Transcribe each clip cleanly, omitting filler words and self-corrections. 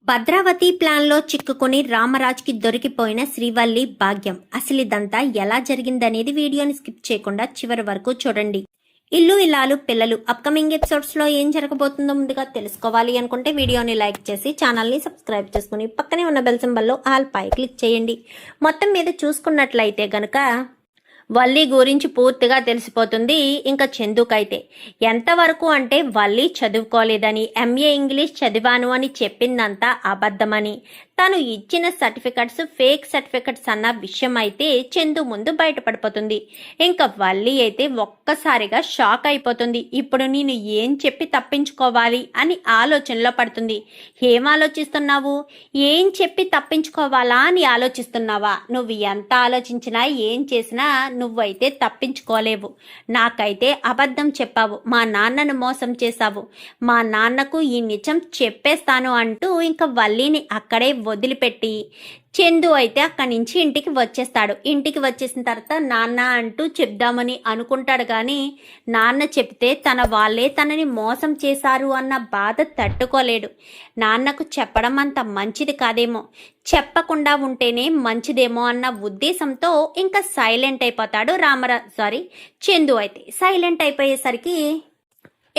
భద్రావతి ప్లాన్లో చిక్కుకొని రామరాజ్కి దొరికిపోయిన శ్రీవల్లి భాగ్యం. అసలు ఇదంతా ఎలా జరిగిందనేది వీడియోని స్కిప్ చేయకుండా చివరి వరకు చూడండి. ఇల్లు ఇల్లాలు పిల్లలు అప్కమింగ్ ఎపిసోడ్స్ లో ఏం జరగబోతుందో ముందుగా తెలుసుకోవాలి అనుకుంటే వీడియోని లైక్ చేసి ఛానల్ని సబ్స్క్రైబ్ చేసుకుని పక్కనే ఉన్న బెల్ సింబల్లో ఆల్ పై క్లిక్ చేయండి. మొత్తం మీద చూసుకున్నట్లయితే గనక వల్లి గురించి పూర్తిగా తెలిసిపోతుంది. ఇంకా చందుకైతే ఎంతవరకు అంటే వల్లి చదువుకోలేదని, ఎంఏ ఇంగ్లీష్ చదివాను అని చెప్పిందంతా అబద్ధమని, తను ఇచ్చిన సర్టిఫికెట్స్ ఫేక్ సర్టిఫికెట్స్ అన్న విషయం అయితే చందు ముందు బయటపడిపోతుంది. ఇంకా వల్లి అయితే ఒక్కసారిగా షాక్ అయిపోతుంది. ఇప్పుడు నేను ఏం చెప్పి తప్పించుకోవాలి అని ఆలోచనలో పడుతుంది. ఏం ఆలోచిస్తున్నావు? ఏం చెప్పి తప్పించుకోవాలా అని ఆలోచిస్తున్నావా? నువ్వు ఎంత ఆలోచించినా ఏం చేసినా నువ్వైతే తప్పించుకోలేవు. నాకైతే అబద్ధం చెప్పావు, మా నాన్నను మోసం చేశావు, మా నాన్నకు ఈ నిజం చెప్పేస్తాను అంటూ ఇంకా వల్లిని అక్కడే వదిలిపెట్టి చందు అయితే అక్కడి నుంచి ఇంటికి వచ్చేస్తాడు. ఇంటికి వచ్చేసిన తర్వాత నాన్న అంటూ చెప్దామని అనుకుంటాడు, కానీ నాన్న చెప్తే తన వాళ్ళే తనని మోసం చేశారు అన్న బాధ తట్టుకోలేడు. నాన్నకు చెప్పడం అంత మంచిది కాదేమో, చెప్పకుండా ఉంటేనే మంచిదేమో అన్న ఉద్దేశంతో ఇంకా సైలెంట్ అయిపోతాడు చందు. అయితే సైలెంట్ అయిపోయేసరికి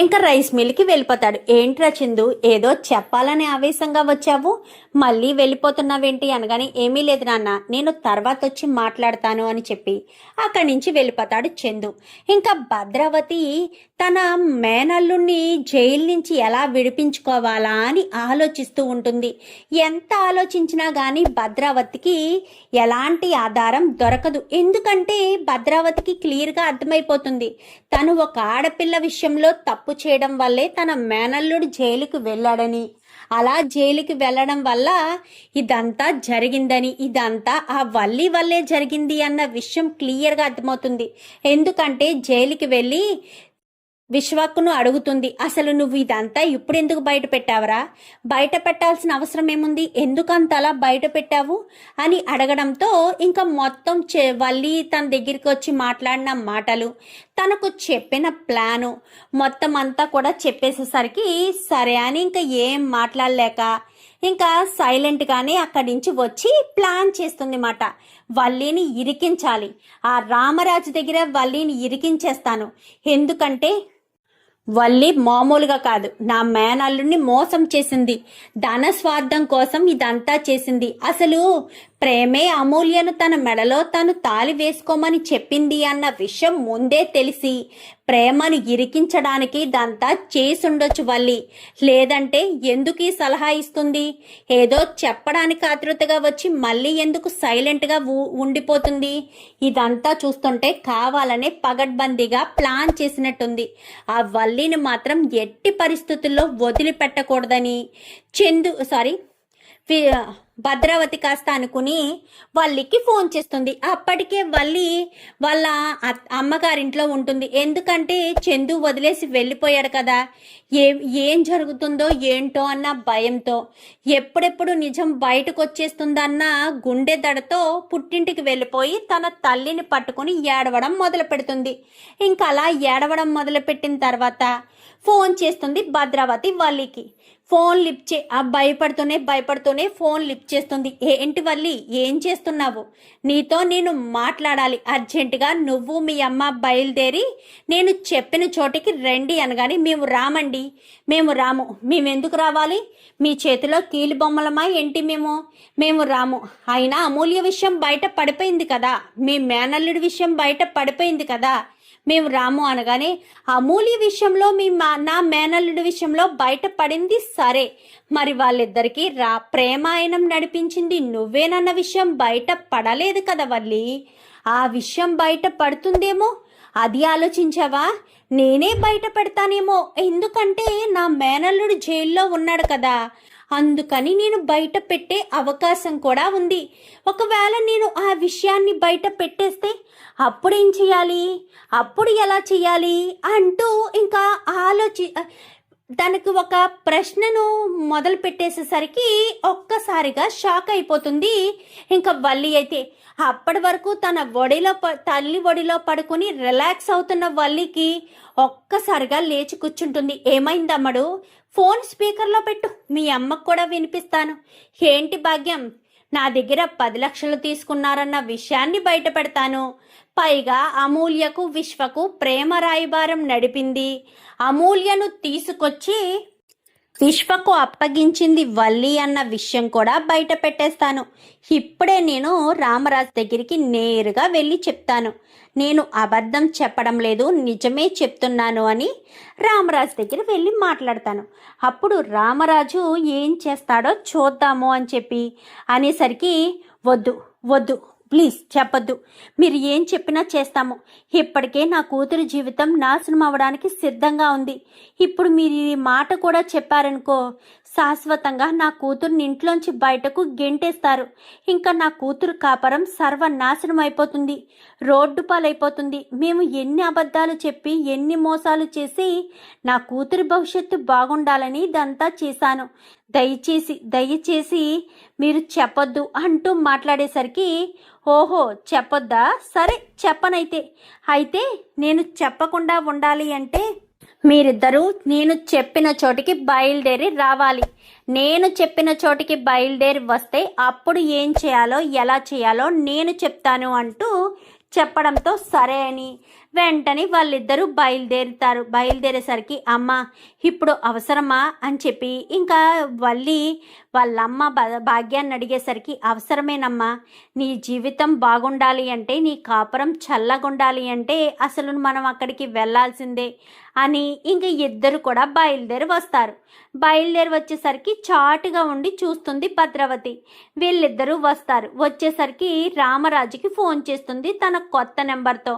ఇంకా రైస్ మిల్కి వెళ్ళిపోతాడు. ఏంట్రా చందు, ఏదో చెప్పాలని ఆవేశంగా వచ్చావు, మళ్ళీ వెళ్ళిపోతున్నావేంటి అనగానే, ఏమీ లేదు నాన్న, నేను తర్వాత వచ్చి మాట్లాడతాను అని చెప్పి అక్కడి నుంచి వెళ్ళిపోతాడు చందు. ఇంకా భద్రావతి తన మేనల్లుని జైలు నుంచి ఎలా విడిపించుకోవాలా అని ఆలోచిస్తూ ఉంటుంది. ఎంత ఆలోచించినా కానీ భద్రావతికి ఎలాంటి ఆధారం దొరకదు. ఎందుకంటే భద్రావతికి క్లియర్గా అర్థమైపోతుంది, తను ఒక ఆడపిల్ల విషయంలో తప్పు చేయడం వల్లే తన మేనల్లుడు జైలుకు వెళ్ళాడని, అలా జైలుకి వెళ్ళడం వల్ల ఇదంతా జరిగిందని, ఇదంతా ఆ వల్లి వల్లే జరిగింది అన్న విషయం క్లియర్గా అర్థమవుతుంది. ఎందుకంటే జైలుకి వెళ్ళి విశ్వక్కును అడుగుతుంది, అసలు నువ్వు ఇదంతా ఇప్పుడు ఎందుకు బయట పెట్టావరా? బయట పెట్టాల్సిన అవసరం ఏముంది, ఎందుకంతలా బయట పెట్టావు అని అడగడంతో ఇంకా మొత్తం వల్లి తన దగ్గరికి వచ్చి మాట్లాడిన మాటలు, తనకు చెప్పిన ప్లాను మొత్తం అంతా కూడా చెప్పేసేసరికి సరే అని ఇంకా ఏం మాట్లాడలేక ఇంకా సైలెంట్గానే అక్కడి నుంచి వచ్చి ప్లాన్ చేస్తుంది మాట. వల్లిని ఇరికించాలి, ఆ రామరాజు దగ్గర వల్లిని ఇరికించేస్తాను. ఎందుకంటే వల్లి మామూలుగా కాదు, నా మేనల్లుని మోసం చేసింది, ధన స్వార్థం కోసం ఇదంతా చేసింది. అసలు ప్రేమే అమూల్యను తన మెడలో తను తాలి వేసుకోమని చెప్పింది అన్న విషయం ముందే తెలిసి ప్రేమను ఇరికించడానికి ఇదంతా చేసుండొచ్చు వల్లి. లేదంటే ఎందుకు ఈ సలహా ఇస్తుంది? ఏదో చెప్పడానికి ఆతృతగా వచ్చి మళ్ళీ ఎందుకు సైలెంట్గా ఉండిపోతుంది? ఇదంతా చూస్తుంటే కావాలనే పగడ్బందీగా ప్లాన్ చేసినట్టుంది. ఆ వల్లిని మాత్రం ఎట్టి పరిస్థితుల్లో వదిలిపెట్టకూడదని భద్రావతి కాస్త అనుకుని వల్లికి ఫోన్ చేస్తుంది. అప్పటికే వల్లి వాళ్ళ అమ్మగారింట్లో ఉంటుంది. ఎందుకంటే చందు వదిలేసి వెళ్ళిపోయాడు కదా, ఏం జరుగుతుందో ఏంటో అన్న భయంతో, ఎప్పుడెప్పుడు నిజం బయటకు వచ్చేస్తుందన్న గుండె దడతో పుట్టింటికి వెళ్ళిపోయి తన తల్లిని పట్టుకుని ఏడవడం మొదలు పెడుతుంది. ఇంకా అలా ఏడవడం మొదలుపెట్టిన తర్వాత ఫోన్ చేస్తుంది భద్రావతి వల్లికి. ఫోన్ లిఫ్ట్ భయపడుతూనే ఫోన్ లిఫ్ట్ చేస్తుంది. ఏంటి వల్లి, ఏం చేస్తున్నావు? నీతో నేను మాట్లాడాలి అర్జెంటుగా, నువ్వు మీ అమ్మ బయలుదేరి నేను చెప్పిన చోటికి రండి అనగానే, మేము రాము. మేమెందుకు రావాలి? మీ చేతిలో కీలు బొమ్మలమా ఏంటి? మేము రాము. అయినా అమూల్య విషయం బయట పడిపోయింది కదా, మీ మేనల్లుడి విషయం బయట పడిపోయింది కదా, మేము రాము అనగానే, అమూల్య విషయంలో నా మేనల్లుడి విషయంలో బయట పడింది సరే, మరి వాళ్ళిద్దరికీ ప్రేమాయణం నడిపించింది నువ్వేనన్న విషయం బయట పడలేదు కదా వల్లి. ఆ విషయం బయట పడుతుందేమో అది ఆలోచించావా? నేనే బయట పెడతానేమో, ఎందుకంటే నా మేనల్లుడు జైల్లో ఉన్నాడు కదా, అందుకని నేను బయట పెట్టే అవకాశం కూడా ఉంది. ఒకవేళ నేను ఆ విషయాన్ని బయట పెట్టేస్తే అప్పుడేం చేయాలి, అప్పుడు ఎలా చేయాలి అంటూ ఇంకా దానికి ఒక ప్రశ్నను మొదలు పెట్టేసేసరికి ఒక్కసారిగా షాక్ అయిపోతుంది. ఇంకా వల్లి అయితే అప్పటి వరకు తన తల్లి ఒడిలో పడుకుని రిలాక్స్ అవుతున్న వల్లికి ఒక్కసారిగా లేచి కూర్చుంటుంది. ఏమైందమ్మడు? ఫోన్ స్పీకర్లో పెట్టు, మీ అమ్మకు కూడా వినిపిస్తాను. ఏంటి భాగ్యం, నా దగ్గర 10 లక్షలు తీసుకున్నారన్న విషయాన్ని బయట పెడతాను. పైగా అమూల్యకు విశ్వకు ప్రేమ రాయబారం నడిపింది. అమూల్యను తీసుకొచ్చి విశ్వకు అప్పగించింది వల్లి అన్న విషయం కూడా బయట పెట్టేస్తాను. ఇప్పుడే నేను రామరాజు దగ్గరికి నేరుగా వెళ్ళి చెప్తాను. నేను అబద్ధం చెప్పడం లేదు, నిజమే చెప్తున్నాను అని రామరాజు దగ్గర వెళ్ళి మాట్లాడతాను. అప్పుడు రామరాజు ఏం చేస్తాడో చూద్దాము అని చెప్పి అనేసరికి, వద్దు వద్దు ప్లీజ్ చెప్పొద్దు, మీరు ఏం చెప్పినా చేస్తాము. ఇప్పటికే నా కూతురు జీవితం నాశనం అవ్వడానికి సిద్ధంగా ఉంది. ఇప్పుడు మీరు ఈ మాట కూడా చెప్పారనుకో, శాశ్వతంగా నా కూతుర్ని ఇంట్లోంచి బయటకు గెంటేస్తారు. ఇంకా నా కూతురు కాపరం సర్వనాశనం అయిపోతుంది, రోడ్డు పాలైపోతుంది. మేము ఎన్ని అబద్ధాలు చెప్పి ఎన్ని మోసాలు చేసి నా కూతురి భవిష్యత్తు బాగుండాలని ఇదంతా చేశాను. దయచేసి దయచేసి మీరు చెప్పొద్దు అంటూ మాట్లాడేసరికి, ఓహో చెప్పొద్దా, సరే చెప్పనైతే. అయితే నేను చెప్పకుండా ఉండాలి అంటే మీరిద్దరూ నేను చెప్పిన చోటికి బయలుదేరి రావాలి. నేను చెప్పిన చోటికి బయలుదేరి వస్తే అప్పుడు ఏం చేయాలో ఎలా చేయాలో నేను చెప్తాను అంటూ చెప్పడంతో సరే అని వెంటనే వాళ్ళిద్దరూ బయలుదేరుతారు. బయలుదేరేసరికి, అమ్మ ఇప్పుడు అవసరమా అని చెప్పి ఇంకా వాళ్ళమ్మ భాగ్యాన్ని అడిగేసరికి, అవసరమేనమ్మా, నీ జీవితం బాగుండాలి అంటే, నీ కాపురం చల్లగుండాలి అంటే అసలు మనం అక్కడికి వెళ్ళాల్సిందే అని ఇంక ఇద్దరు కూడా బయలుదేరి వస్తారు. బయలుదేరి వచ్చేసరికి చాటుగా ఉండి చూస్తుంది భద్రావతి. వీళ్ళిద్దరూ వస్తారు. వచ్చేసరికి రామరాజుకి ఫోన్ చేస్తుంది తన కొత్త నెంబర్తో.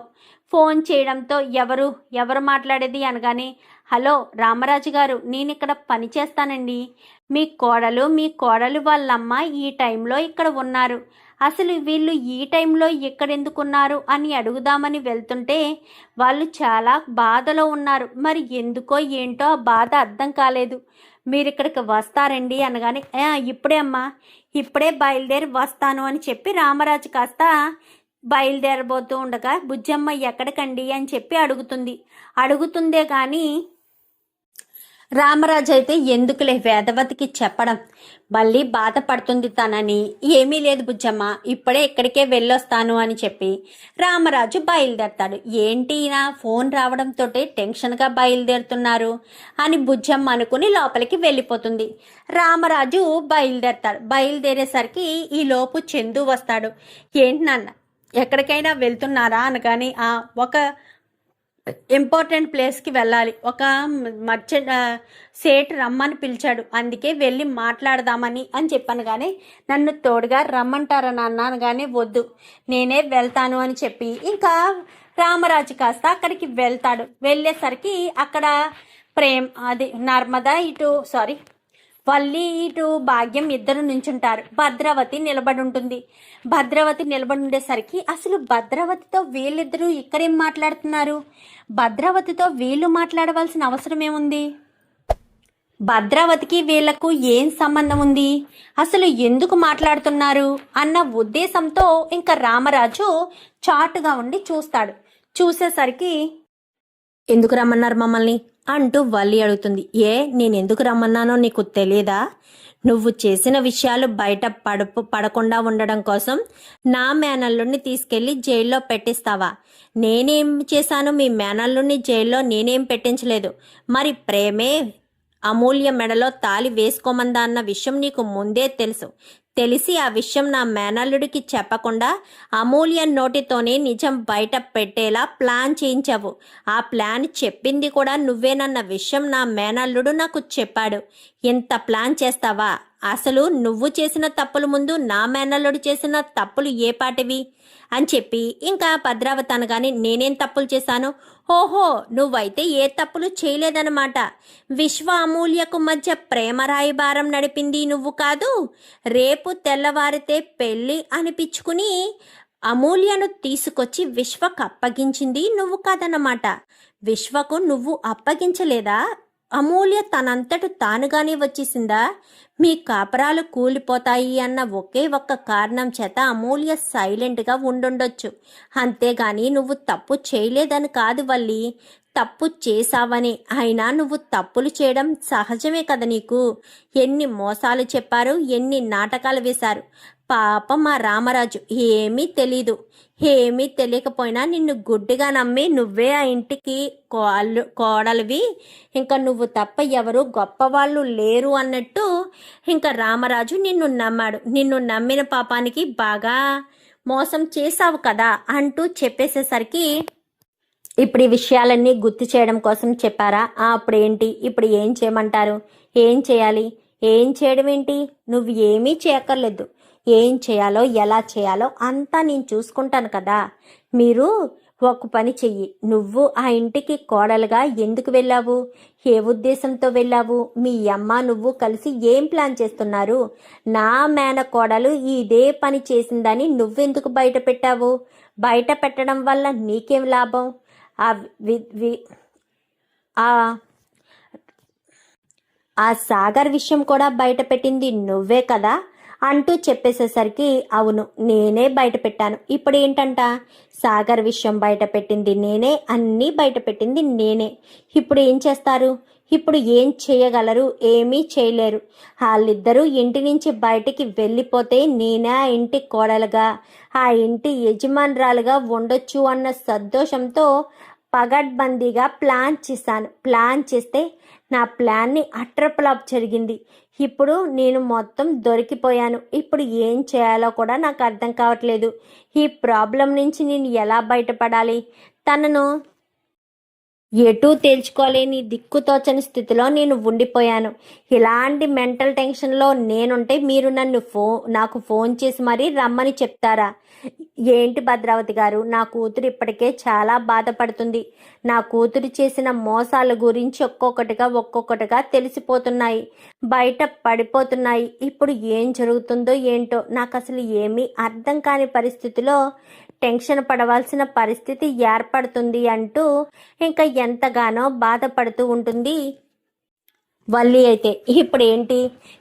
ఫోన్ చేయడంతో ఎవరు మాట్లాడేది అనగానే, హలో రామరాజు గారు, నేను ఇక్కడ పని చేస్తానండి. మీ కోడలు వాళ్ళమ్మ ఈ టైంలో ఇక్కడ ఉన్నారు. అసలు వీళ్ళు ఈ టైంలో ఎక్కడెందుకున్నారు అని అడుగుదామని వెళ్తుంటే వాళ్ళు చాలా బాధలో ఉన్నారు. మరి ఎందుకో ఏంటో ఆ బాధ అర్థం కాలేదు. మీరు ఇక్కడికి వస్తారండి అనగానే, ఇప్పుడే అమ్మా, ఇప్పుడే బయలుదేరి వస్తాను అని చెప్పి రామరాజు కాస్త బయలుదేరబోతూ ఉండగా, బుజ్జమ్మ ఎక్కడికండి అని చెప్పి అడుగుతుందే కానీ రామరాజు అయితే ఎందుకులే వేదవతికి చెప్పడం, మళ్ళీ బాధపడుతుంది తనని. ఏమీ లేదు బుజ్జమ్మ, ఇప్పుడే ఇక్కడికే వెళ్ళొస్తాను అని చెప్పి రామరాజు బయలుదేరతాడు. ఏంటి నా ఫోన్ రావడంతో టెన్షన్గా బయలుదేరుతున్నారు అని బుజ్జమ్మ అనుకుని లోపలికి వెళ్ళిపోతుంది. రామరాజు బయలుదేరతాడు. బయలుదేరేసరికి ఈలోపు చందు వస్తాడు. ఏంటి నాన్న ఎక్కడికైనా వెళ్తున్నారా అనగానే, ఒక ఇంపార్టెంట్ ప్లేస్కి వెళ్ళాలి, ఒక మర్చెంట్ సేట్ రమ్మని పిలిచాడు, అందుకే వెళ్ళి మాట్లాడదామని అని చెప్పాను. కానీ నన్ను తోడుగా రమ్మంటారా నాన్న అనగానే, వద్దు నేనే వెళ్తాను అని చెప్పి ఇంకా రామరాజు కాస్త అక్కడికి వెళ్తాడు. వెళ్ళేసరికి అక్కడ వల్లి ఇటు భాగ్యం ఇద్దరు నుంచుంటారు. భద్రావతి నిలబడి ఉంటుంది. భద్రావతి నిలబడి ఉండేసరికి, అసలు భద్రావతితో వీళ్ళిద్దరూ ఇక్కడేం మాట్లాడుతున్నారు? భద్రావతితో వీళ్ళు మాట్లాడవలసిన అవసరం ఏముంది? భద్రావతికి వీళ్లకు ఏం సంబంధం ఉంది? అసలు ఎందుకు మాట్లాడుతున్నారు అన్న ఉద్దేశంతో ఇంకా రామరాజు చాటుగా ఉండి చూస్తాడు. చూసేసరికి, ఎందుకు రమ్మన్నారు మమ్మల్ని అంటూ వల్లి అడుగుతుంది. నేను ఎందుకు రమ్మన్నానో నీకు తెలియదా? నువ్వు చేసిన విషయాలు బయట పడకుండా ఉండడం కోసం నా మేనల్లుడిని తీసుకెళ్లి జైల్లో పెట్టిస్తావా? నేనేం చేశాను? మీ మేనల్లుడిని జైల్లో నేనేం పెట్టించలేదు. మరి ప్రేమే అమూల్య మెడలో తాళి వేసుకోమందా అన్న విషయం నీకు ముందే తెలిసి ఆ విషయం నా మేనల్లుడికి చెప్పకుండా అమూల్య నోటితోనే నిజం బయట పెట్టేలా ప్లాన్ చేయించావు. ఆ ప్లాన్ చెప్పింది కూడా నువ్వేనన్న విషయం నా మేనల్లుడు నాకు చెప్పాడు. ఇంత ప్లాన్ చేస్తావా? అసలు నువ్వు చేసిన తప్పుల ముందు నా మేనల్లుడు చేసిన తప్పులు ఏ పాటివి అని చెప్పి ఇంకా భద్రావతి అనగానే, నేనేం తప్పులు చేశాను? ఓహో, నువ్వైతే ఏ తప్పులు చేయలేదన్నమాట. విశ్వ అమూల్యకు మధ్య ప్రేమ రాయబారం నడిపింది నువ్వు కాదు. రేపు తెల్లవారితే పెళ్ళి అనిపించుకుని అమూల్యను తీసుకొచ్చి విశ్వకు అప్పగించింది నువ్వు కాదన్నమాట. విశ్వకు నువ్వు అప్పగించలేదా? అమూల్య తనంతట తానుగానే వచ్చేసిందా? మీ కాపరాలు కూలిపోతాయి అన్న ఒకే ఒక్క కారణం చేత అమూల్య సైలెంట్గా ఉండుండొచ్చు. అంతేగాని నువ్వు తప్పు చేయలేదని కాదు వల్లి, తప్పు చేశావని. అయినా నువ్వు తప్పులు చేయడం సహజమే కదా నీకు. ఎన్ని మోసాలు చెప్పారు, ఎన్ని నాటకాలు వేశారు. పాపం మా రామరాజు ఏమీ తెలీదు. ఏమీ తెలియకపోయినా నిన్ను గుడ్డిగా నమ్మి నువ్వే ఆ ఇంటికి కోడలివి, ఇంకా నువ్వు తప్ప ఎవరు గొప్పవాళ్ళు లేరు అన్నట్టు ఇంకా రామరాజు నిన్ను నమ్మాడు. నిన్ను నమ్మిన పాపానికి బాగా మోసం చేశావు కదా అంటూ చెప్పేసేసరికి ఇప్పుడు ఈ విషయాలన్నీ గుర్తు చేయడం కోసం చెప్పారా? అప్పుడు ఏంటి, ఇప్పుడు ఏం చేయమంటారు? ఏం చేయాలి? ఏం చేయడం ఏంటి? నువ్వు ఏమీ చేయక్కర్లేదు. ఏం చేయాలో ఎలా చేయాలో అంతా నేను చూసుకుంటాను కదా. మీరు ఒక పని చెయ్యి. నువ్వు ఆ ఇంటికి కోడలుగా ఎందుకు వెళ్ళావు? ఏ ఉద్దేశంతో వెళ్ళావు? మీ అమ్మ నువ్వు కలిసి ఏం ప్లాన్ చేస్తున్నారు? నా మేనకోడలు ఇదే పని చేసిందని నువ్వెందుకు బయట పెట్టావు? బయట పెట్టడం వల్ల నీకేం లాభం? ఆ సాగర్ విషయం కూడా బయట పెట్టింది నువ్వే కదా అంటూ చెప్పేసేసరికి అవును నేనే బయట పెట్టాను. ఇప్పుడు ఏంటంట, సాగర్ విషయం బయట పెట్టింది నేనే, అన్నీ బయట పెట్టింది నేనే. ఇప్పుడు ఏం చేస్తారు? ఇప్పుడు ఏం చేయగలరు? ఏమీ చేయలేరు. వాళ్ళిద్దరూ ఇంటి నుంచి బయటికి వెళ్ళిపోతే నేనే ఆ ఇంటి కోడలుగా, ఆ ఇంటి యజమానురాలుగా ఉండొచ్చు అన్న సంతోషంతో పగడ్బందీగా ప్లాన్ చేశాను. ప్లాన్ చేస్తే నా ప్లాన్ని అట్రప్లాప్ జరిగింది. ఇప్పుడు నేను మొత్తం దొరికిపోయాను. ఇప్పుడు ఏం చేయాలో కూడా నాకు అర్థం కావట్లేదు. ఈ ప్రాబ్లం నుంచి నేను ఎలా బయటపడాలి? తనను ఎటూ తేల్చుకోలేని దిక్కుతోచని స్థితిలో నేను ఉండిపోయాను. ఇలాంటి మెంటల్ టెన్షన్లో నేనుంటే మీరు నాకు ఫోన్ చేసి మరీ రమ్మని చెప్తారా? ఏంటి భద్రావతి గారు, నా కూతురు ఇప్పటికే చాలా బాధపడుతుంది. నా కూతురు చేసిన మోసాల గురించి ఒక్కొక్కటిగా తెలిసిపోతున్నాయి, బయట పడిపోతున్నాయి. ఇప్పుడు ఏం జరుగుతుందో ఏంటో నాకు అసలు ఏమీ అర్థం కాని పరిస్థితిలో టెన్షన్ పడవలసిన పరిస్థితి ఏర్పడుతుంది అంటూ ఇంకా ఎంతగానో బాధపడుతూ ఉంటుంది వల్లి. అయితే ఇప్పుడు ఏంటి?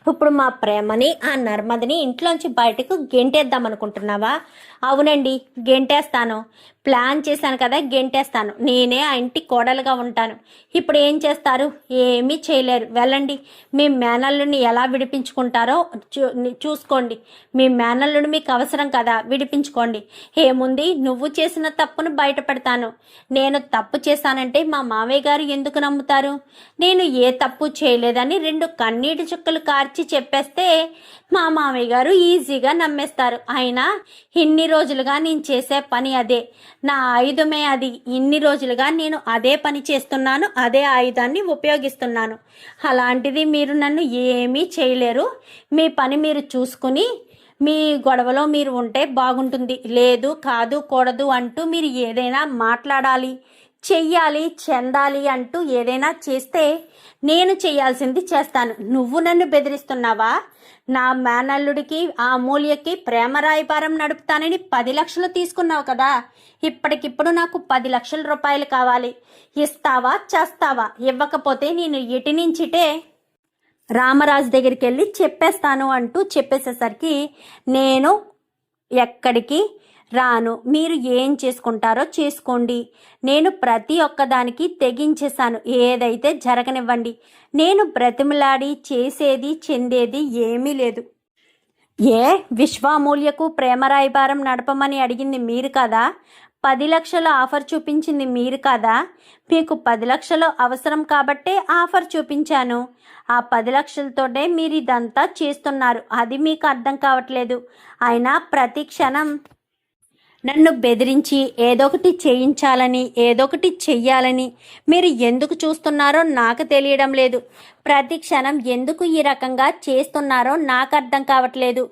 ఇప్పుడు మా ప్రేమని ఆ నర్మదని ఇంట్లోంచి బయటకు గెంటేద్దాం అనుకుంటున్నావా? అవునండి, గెంటేస్తాను. ప్లాన్ చేశాను కదా, గెంటేస్తాను. నేనే ఆ ఇంటి కోడలుగా ఉంటాను. ఇప్పుడు ఏం చేస్తారు? ఏమీ చేయలేరు. వెళ్ళండి. మీ మేనల్లుని ఎలా విడిపించుకుంటారో చూసుకోండి. మీ మేనల్లుని మీకు అవసరం కదా, విడిపించుకోండి. ఏముంది, నువ్వు చేసిన తప్పును బయటపెడతాను. నేను తప్పు చేశానంటే మా మావయ్య గారు ఎందుకు నమ్ముతారు? నేను ఏ తప్పు చేయలేదని 2 కన్నీటి చుక్కలు కార్చి చెప్పేస్తే మా మామయ్య గారు ఈజీగా నమ్మేస్తారు. అయినా ఇన్ని రోజులుగా నేను చేసే పని అదే, నా ఆయుధమే అది. ఇన్ని రోజులుగా నేను అదే పని చేస్తున్నాను, అదే ఆయుధాన్ని ఉపయోగిస్తున్నాను. అలాంటిది మీరు నన్ను ఏమీ చేయలేరు. మీ పని మీరు చూసుకుని మీ గొడవలో మీరు ఉంటే బాగుంటుంది. లేదు, కాదు, కూడదు అంటూ మీరు ఏదైనా మాట్లాడాలి, చెయ్యాలి, చెందాలి అంటూ ఏదైనా చేస్తే నేను చేయాల్సింది చేస్తాను. నువ్వు నన్ను బెదిరిస్తున్నావా? నా మేనల్లుడికి ఆ అమూల్యకి ప్రేమ రాయబారం నడుపుతానని 10 లక్షలు తీసుకున్నావు కదా. ఇప్పటికిప్పుడు నాకు 10 లక్షల రూపాయలు కావాలి. ఇస్తావా, చేస్తావా? ఇవ్వకపోతే నేను ఇటు నుంచిటే రామరాజు దగ్గరికి వెళ్ళి చెప్పేస్తాను అంటూ చెప్పేసేసరికి నేను ఎక్కడికి రాను. మీరు ఏం చేసుకుంటారో చేసుకోండి. నేను ప్రతి ఒక్కదానికి తెగించేశాను. ఏదైతే జరగనివ్వండి. నేను బ్రతిమలాడి చేసేది చెందేది ఏమీ లేదు. విశ్వామూల్యకు ప్రేమ రాయబారం నడపమని అడిగింది మీరు కదా? 10 లక్షల ఆఫర్ చూపించింది మీరు కదా? మీకు 10 లక్షలు అవసరం కాబట్టే ఆఫర్ చూపించాను. ఆ 10 లక్షలతోనే మీరు ఇదంతా చేస్తున్నారు. అది మీకు అర్థం కావట్లేదు. అయినా ప్రతి క్షణం నన్ను బెదిరించి ఏదొకటి చేయించాలని, ఏదొకటి చెయ్యాలని మీరు ఎందుకు చూస్తున్నారో నాకు తెలియడం లేదు. ప్రతి క్షణం ఎందుకు ఈ రకంగా చేస్తున్నారో నాకు అర్థం కావట్లేదు.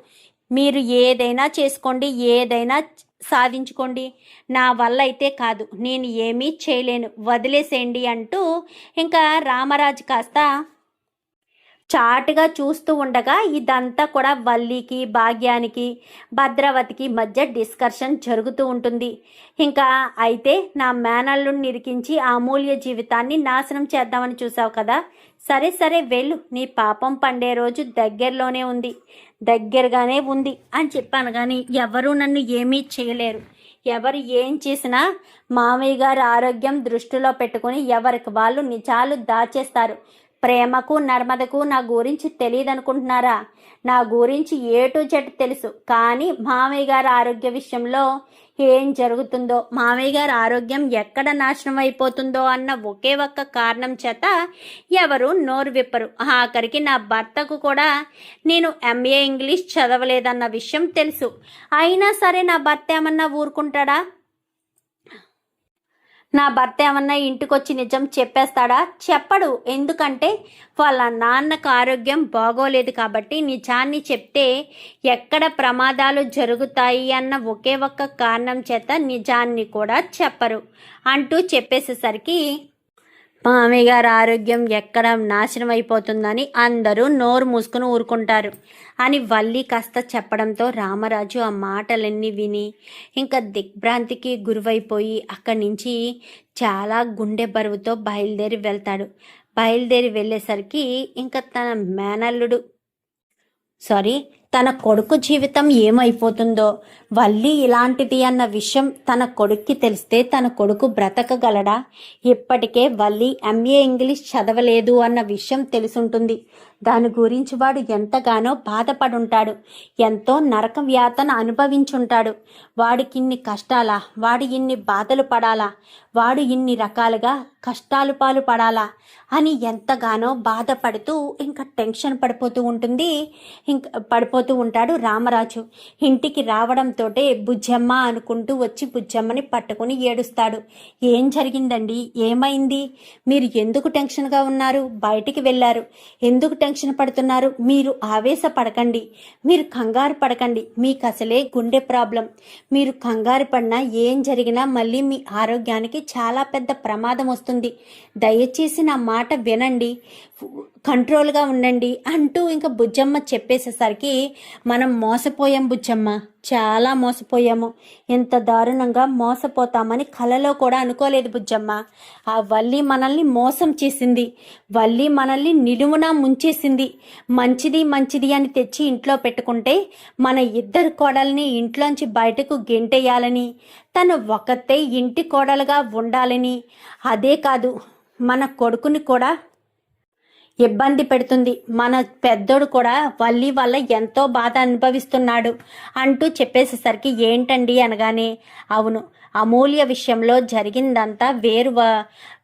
మీరు ఏదైనా చేసుకోండి, ఏదైనా సాధించుకోండి. నా వల్ల అయితే కాదు, నేను ఏమీ చేయలేను, వదిలేసేయండి అంటూ ఇంకా రామరాజు కాస్త చాటుగా చూస్తూ ఉండగా ఇదంతా కూడా వల్లికి, భాగ్యానికి, భద్రావతికి మధ్య డిస్కషన్ జరుగుతూ ఉంటుంది. ఇంకా అయితే నా మేనల్లుని నిరికించి ఆ అమూల్య జీవితాన్ని నాశనం చేద్దామని చూసావు కదా, సరే సరే వెళ్ళు, నీ పాపం పండే రోజు దగ్గరగానే ఉంది అని చెప్పాను. కానీ ఎవరూ నన్ను ఏమీ చేయలేరు. ఎవరు ఏం చేసినా మామయ్య గారి ఆరోగ్యం దృష్టిలో పెట్టుకుని ఎవరికి వాళ్ళు నిజాలు దాచేస్తారు. ప్రేమకు నర్మదకు నా గురించి తెలియదు అనుకుంటున్నారా? నా గురించి ఏ టు జెడ్ తెలుసు. కానీ మామయ్య గారి ఆరోగ్య విషయంలో ఏం జరుగుతుందో, మామయ్య గారి ఆరోగ్యం ఎక్కడ నాశనం అయిపోతుందో అన్న ఒకే ఒక్క కారణం చేత ఎవరు నోరు విప్పరు. ఆఖరికి నా భర్తకు కూడా నేను ఎంఏ ఇంగ్లీష్ చదవలేదన్న విషయం తెలుసు. అయినా సరే నా భర్త ఏమన్నా ఊరుకుంటాడా? నా భర్త ఏమన్నా ఇంటికొచ్చి నిజం చెప్పేస్తాడా? చెప్పడు. ఎందుకంటే వాళ్ళ నాన్నకు ఆరోగ్యం బాగోలేదు కాబట్టి నిజాన్ని చెప్తే ఎక్కడ ప్రమాదాలు జరుగుతాయి అన్న ఒకే ఒక్క కారణం చేత నిజాన్ని కూడా చెప్పరు అంటూ చెప్పేసేసరికి మామయ్య గారి ఆరోగ్యం ఎక్కడ నాశనం అయిపోతుందని అందరూ నోరు మూసుకుని ఊరుకుంటారు అని వల్లి కాస్త చెప్పడంతో రామరాజు ఆ మాటలన్నీ విని ఇంకా దిగ్భ్రాంతికి గురివైపోయి అక్కడి నుంచి చాలా గుండె బరువుతో బయలుదేరి వెళ్ళేసరికి ఇంకా తన కొడుకు జీవితం ఏమైపోతుందో, వల్లి ఇలాంటిది అన్న విషయం తన కొడుక్కి తెలిస్తే తన కొడుకు బ్రతకగలడా? ఇప్పటికే వల్లి ఎంఏ ఇంగ్లీష్ చదవలేదు అన్న విషయం తెలుసుంటుంది. దాని గురించి వాడు ఎంతగానో బాధపడుంటాడు. ఎంతో నరక వ్యాతన అనుభవించుంటాడు. వాడికి ఇన్ని కష్టాలా? వాడు ఇన్ని బాధలు పడాలా? వాడు ఇన్ని రకాలుగా కష్టాలు పాలు పడాలా అని ఎంతగానో బాధపడుతూ ఇంకా టెన్షన్ పడిపోతూ ఉంటాడు రామరాజు. ఇంటికి రావడంతో బుజ్జమ్మ అనుకుంటూ వచ్చి బుజ్జమ్మని పట్టుకుని ఏడుస్తాడు. ఏం జరిగిందండి? ఏమైంది? మీరు ఎందుకు టెన్షన్గా ఉన్నారు? బయటికి వెళ్ళారు, ఎందుకు టెన్షన్ పడుతున్నారు? మీరు ఆవేశపడకండి, మీరు కంగారు పడకండి. మీకు అసలే గుండె ప్రాబ్లం. మీరు కంగారు పడినా ఏం జరిగినా మళ్ళీ మీ ఆరోగ్యానికి చాలా పెద్ద ప్రమాదం వస్తుంది. దయచేసి నా మాట వినండి, కంట్రోల్గా ఉండండి అంటూ ఇంకా బుజ్జమ్మ చెప్పేసేసరికి మనం మోసపోయాం బుజ్జమ్మ, చాలా మోసపోయాము. ఎంత దారుణంగా మోసపోతామని కలలో కూడా అనుకోలేదు బుజ్జమ్మ. ఆ వల్లి మనల్ని మోసం చేసింది. వల్లి మనల్ని నిలువునా ముంచేసింది. మంచిది అని తెచ్చి ఇంట్లో పెట్టుకుంటే మన ఇద్దరు కోడల్ని ఇంట్లోంచి బయటకు గెంటేయాలని, తను ఒకతే ఇంటి కోడలుగా ఉండాలని, అదే కాదు మన కొడుకుని కూడా ఇబ్బంది పెడుతుంది. మన పెద్దోడు కూడా వల్లి వల్ల ఎంతో బాధ అనుభవిస్తున్నాడు అంటూ చెప్పేసేసరికి ఏంటండి అనగానే, అవును, అమూల్య విషయంలో జరిగిందంతా వేరు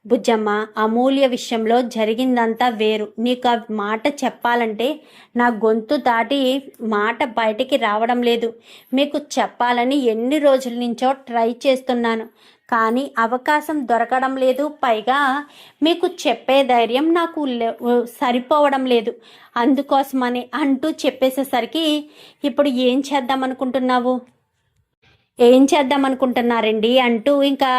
బుజ్జమ్మ, అమూల్య విషయంలో జరిగిందంతా వేరు. నీకు ఆ మాట చెప్పాలంటే నా గొంతు దాటి మాట బయటికి రావడం లేదు. మీకు చెప్పాలని ఎన్ని రోజుల నుంచో ట్రై చేస్తున్నాను, కానీ అవకాశం దొరకడం లేదు. పైగా మీకు చెప్పే ధైర్యం నాకు సరిపోవడం లేదు. అందుకోసమని అంటూ చెప్పేసేసరికి ఇప్పుడు ఏం చేద్దామనుకుంటున్నారండి అంటూ ఇంకా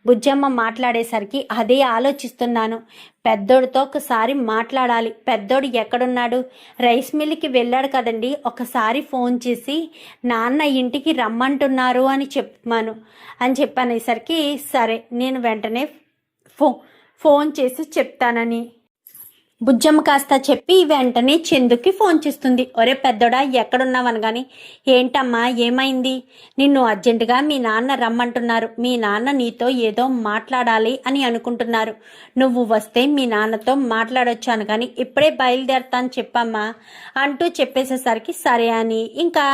బుజ్జమ్మ మాట్లాడేసరికి అదే ఆలోచిస్తున్నాను. పెద్దోడితో ఒకసారి మాట్లాడాలి. పెద్దోడు ఎక్కడున్నాడు? రైస్ మిల్లుకి వెళ్ళాడు కదండి, ఒకసారి ఫోన్ చేసి నాన్న ఇంటికి రమ్మంటున్నారు అని చెప్పనేసరికి సరే నేను వెంటనే ఫోన్ చేసి చెప్తానని బుజ్జమ్మ కాస్త చెప్పి వెంటనే చందుకి ఫోన్ చేస్తుంది. ఒరే పెద్దోడా, ఎక్కడున్నావనగాని, ఏంటమ్మా ఏమైంది? నిన్ను అర్జెంటుగా మీ నాన్న రమ్మంటున్నారు. మీ నాన్న నీతో ఏదో మాట్లాడాలి అని అనుకుంటున్నారు. నువ్వు వస్తే మీ నాన్నతో మాట్లాడొచ్చు అనగాని ఇప్పుడే బయలుదేరతాను చెప్పమ్మా అంటూ చెప్పేసేసరికి సరే అని ఇంకా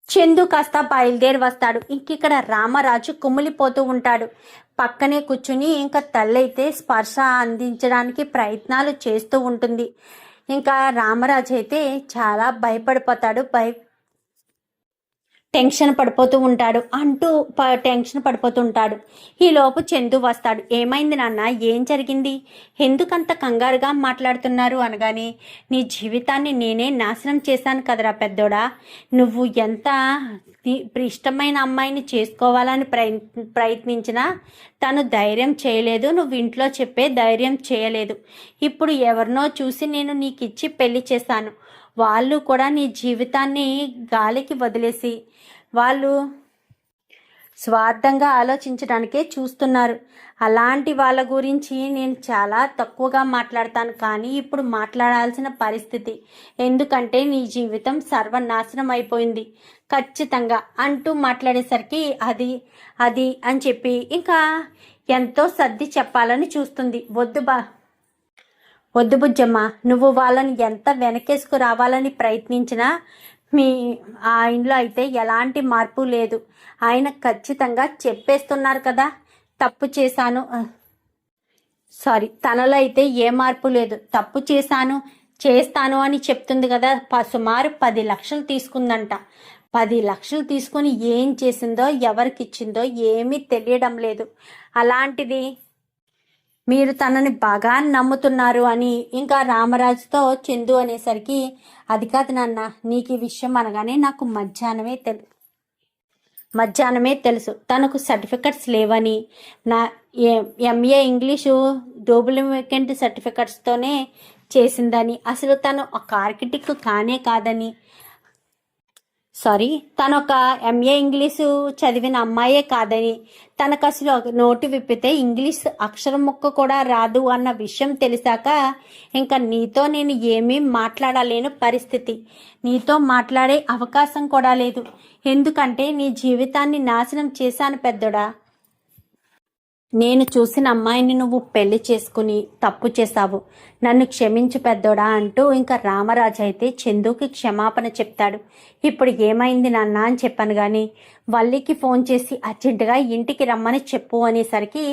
చందు కాస్త బయలుదేరి వస్తాడు. ఇంకిక్కడ రామరాజు కుమిలిపోతూ ఉంటాడు. పక్కనే కూర్చుని ఇంకా తల్లైతే స్పర్శ అందించడానికి ప్రయత్నాలు చేస్తూ ఉంటుంది. ఇంకా రామరాజు అయితే చాలా భయపడిపోతాడు. టెన్షన్ పడిపోతూ ఉంటాడు అంటూ టెన్షన్ పడిపోతూ ఉంటాడు. ఈలోపు చందు వస్తాడు. ఏమైంది నాన్న, ఏం జరిగింది, ఎందుకంత కంగారుగా మాట్లాడుతున్నారు అనగానే, నీ జీవితాన్ని నేనే నాశనం చేశాను కదరా పెద్దోడా, నువ్వు ఎంత ఇష్టమైన అమ్మాయిని చేసుకోవాలని ప్రయత్నించినా తను ధైర్యం చేయలేదు, నువ్వు ఇంట్లో చెప్పే ధైర్యం చేయలేదు. ఇప్పుడు ఎవరినో చూసి నేను నీకు ఇచ్చి పెళ్లి చేశాను, వాళ్ళు కూడా నీ జీవితాన్ని గాలికి వదిలేసి వాళ్ళు స్వార్థంగా ఆలోచించడానికే చూస్తున్నారు. అలాంటి వాళ్ళ గురించి నేను చాలా తక్కువగా మాట్లాడతాను, కానీ ఇప్పుడు మాట్లాడాల్సిన పరిస్థితి, ఎందుకంటే నీ జీవితం సర్వనాశనం అయిపోయింది ఖచ్చితంగా అంటూ మాట్లాడేసరికి అది అని చెప్పి ఇంకా ఎంతో సర్ది చెప్పాలని చూస్తుంది. వద్దు బుజ్జమ్మ, నువ్వు వాళ్ళని ఎంత వెనకేసుకు రావాలని ప్రయత్నించినా మీ ఆయనలో అయితే ఎలాంటి మార్పు లేదు. ఆయన ఖచ్చితంగా చెప్పేస్తున్నారు కదా, తప్పు చేశాను, తనలో అయితే ఏ మార్పు లేదు, తప్పు చేస్తాను అని చెప్తుంది కదా. సుమారు 10 లక్షలు తీసుకుందంట. 10 లక్షలు తీసుకుని ఏం చేసిందో ఎవరికిచ్చిందో ఏమీ తెలియడం లేదు. అలాంటిది మీరు తనని బాగా నమ్ముతున్నారు అని ఇంకా రామరాజుతో చందు అనేసరికి, అది కాదు నాన్న, నీకు ఈ విషయం అనగానే నాకు మధ్యాహ్నమే తెలుసు తనకు సర్టిఫికెట్స్ లేవని, నా ఎంఏ ఇంగ్లీషు డూప్లికేట్ సర్టిఫికెట్స్తోనే చేసిందని, అసలు తను ఒక ఆర్కిటెక్ట్ కాదని, తను ఒక ఎంఏ ఇంగ్లీషు చదివిన అమ్మాయే కాదని, తనకు అసలు నోటు విప్పితే ఇంగ్లీష్ అక్షరం ముక్క కూడా రాదు అన్న విషయం తెలిసాక ఇంకా నీతో నేను ఏమీ మాట్లాడలేను పరిస్థితి, నీతో మాట్లాడే అవకాశం కూడా లేదు, ఎందుకంటే నీ జీవితాన్ని నాశనం చేశాను పెద్దోడా. నేను చూసిన అమ్మాయిని నువ్వు పెళ్లి చేసుకుని తప్పు చేశావు, నన్ను క్షమించు పెద్దోడా అంటూ ఇంకా రామరాజు అయితే చందుకి క్షమాపణ చెప్తాడు. ఇప్పుడు ఏమైంది నాన్న అని చెప్పాను కానీ, వల్లికి ఫోన్ చేసి అర్జెంటుగా ఇంటికి రమ్మని చెప్పు అనేసరికి,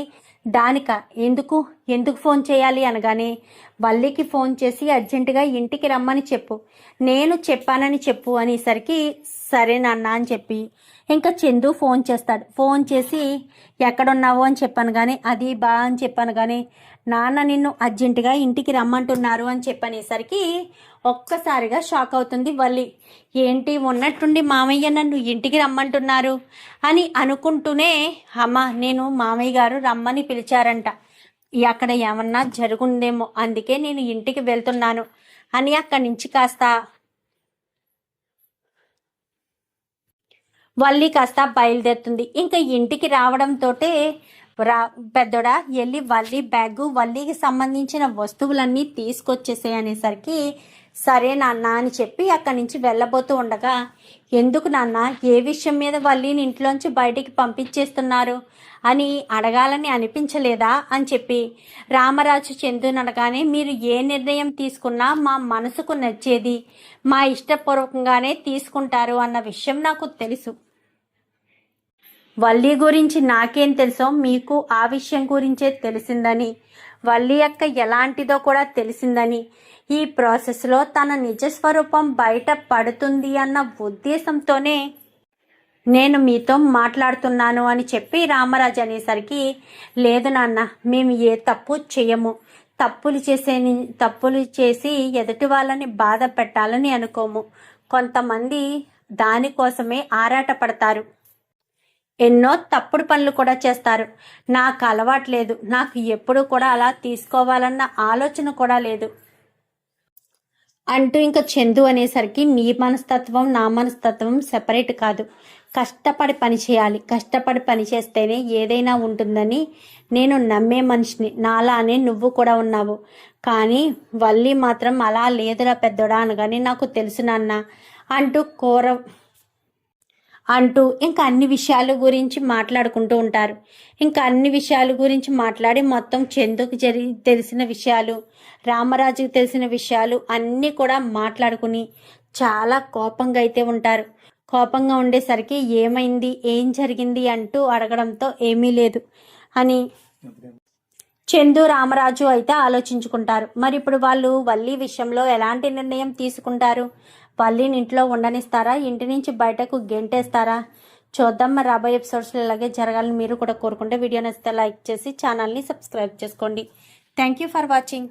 దానిక ఎందుకు ఫోన్ చేయాలి అనగానే, వల్లికి ఫోన్ చేసి అర్జెంటుగా ఇంటికి రమ్మని చెప్పు, నేను చెప్పానని చెప్పు అనేసరికి, సరే నాన్న అని చెప్పి ఇంకా చందు ఫోన్ చేస్తాడు. ఫోన్ చేసి ఎక్కడున్నావు అని చెప్పాను కానీ, అది బా అని చెప్పాను కానీ, నాన్న నిన్ను అర్జెంటుగా ఇంటికి రమ్మంటున్నారు అని చెప్పనేసరికి ఒక్కసారిగా షాక్ అవుతుంది వల్లి. ఏంటి ఉన్నట్టుండి మామయ్య నన్ను ఇంటికి రమ్మంటున్నారు అని అనుకుంటూనే, అమ్మ నేను మామయ్య గారు రమ్మని పిలిచారంట, అక్కడ ఏమన్నా జరుగుందేమో అందుకే నేను ఇంటికి వెళ్తున్నాను అని అక్కడి నుంచి వల్లి కాస్త బయలుదేరుతుంది. ఇంకా ఇంటికి రావడంతో పెద్దోడా వెళ్ళి వల్లి బ్యాగు, వల్లికి సంబంధించిన వస్తువులన్నీ తీసుకొచ్చేసే అనేసరికి, సరే నాన్న అని చెప్పి అక్కడి నుంచి వెళ్ళబోతూ ఉండగా, ఎందుకు నాన్న, ఏ విషయం మీద వల్లిని ఇంట్లోంచి బయటికి పంపించేస్తున్నారు అని అడగాలని అనిపించలేదా అని చెప్పి రామరాజు చందుని అనగానే, మీరు ఏ నిర్ణయం తీసుకున్నా మా మనసుకు నచ్చేది మా ఇష్టపూర్వకంగానే తీసుకుంటారు అన్న విషయం నాకు తెలుసు. వల్లి గురించి నాకేం తెలుసో మీకు ఆ విషయం గురించే తెలిసిందని, వల్లి యొక్క ఎలాంటిదో కూడా తెలిసిందని, ఈ ప్రాసెస్లో తన నిజస్వరూపం బయట పడుతుంది అన్న ఉద్దేశంతోనే నేను మీతో మాట్లాడుతున్నాను అని చెప్పి రామరాజు అనేసరికి, లేదు నాన్న, మేము ఏ తప్పు చేయము, తప్పులు చేసి ఎదుటి వాళ్ళని బాధ పెట్టాలని అనుకోము, కొంతమంది దానికోసమే ఆరాట పడతారు, ఎన్నో తప్పుడు పనులు కూడా చేస్తారు, నాకు అలవాట్లేదు, నాకు ఎప్పుడు కూడా అలా తీసుకోవాలన్న ఆలోచన కూడా లేదు అంటూ ఇంకా చందు అనేసరికి, నీ మనస్తత్వం నా మనస్తత్వం సెపరేట్ కాదు, కష్టపడి పని చేయాలి, కష్టపడి పని చేస్తేనే ఏదైనా ఉంటుందని నేను నమ్మే మనిషిని, నాలానే నువ్వు కూడా ఉన్నావు, కానీ వల్లి మాత్రం అలా లేదురా పెద్దోడా అనగానే, నాకు తెలుసు నాన్న అంటూ ఇంకా అన్ని విషయాల గురించి మాట్లాడుకుంటూ ఉంటారు. ఇంకా అన్ని విషయాల గురించి మాట్లాడి మొత్తం చందుకు తెలిసిన విషయాలు, రామరాజుకు తెలిసిన విషయాలు అన్నీ కూడా మాట్లాడుకుని చాలా కోపంగా అయితే ఉంటారు. కోపంగా ఉండేసరికి ఏమైంది, ఏం జరిగింది అంటూ అడగడంతో ఏమీ లేదు అని చందు రామరాజు అయితే ఆలోచించుకుంటారు. మరి ఇప్పుడు వాళ్ళు వల్లి విషయంలో ఎలాంటి నిర్ణయం తీసుకుంటారు, పల్లిని ఇంట్లో ఉండనిస్తారా, ఇంటి నుంచి బయటకు గెంటేస్తారా? చూద్దాం మరి రాబోయే ఎపిసోడ్స్లో ఇలాగే జరగాలని మీరు కూడా కోరుకుంటే వీడియో నచ్చితే లైక్ చేసి ఛానల్ని సబ్స్క్రైబ్ చేసుకోండి. Thank you for watching.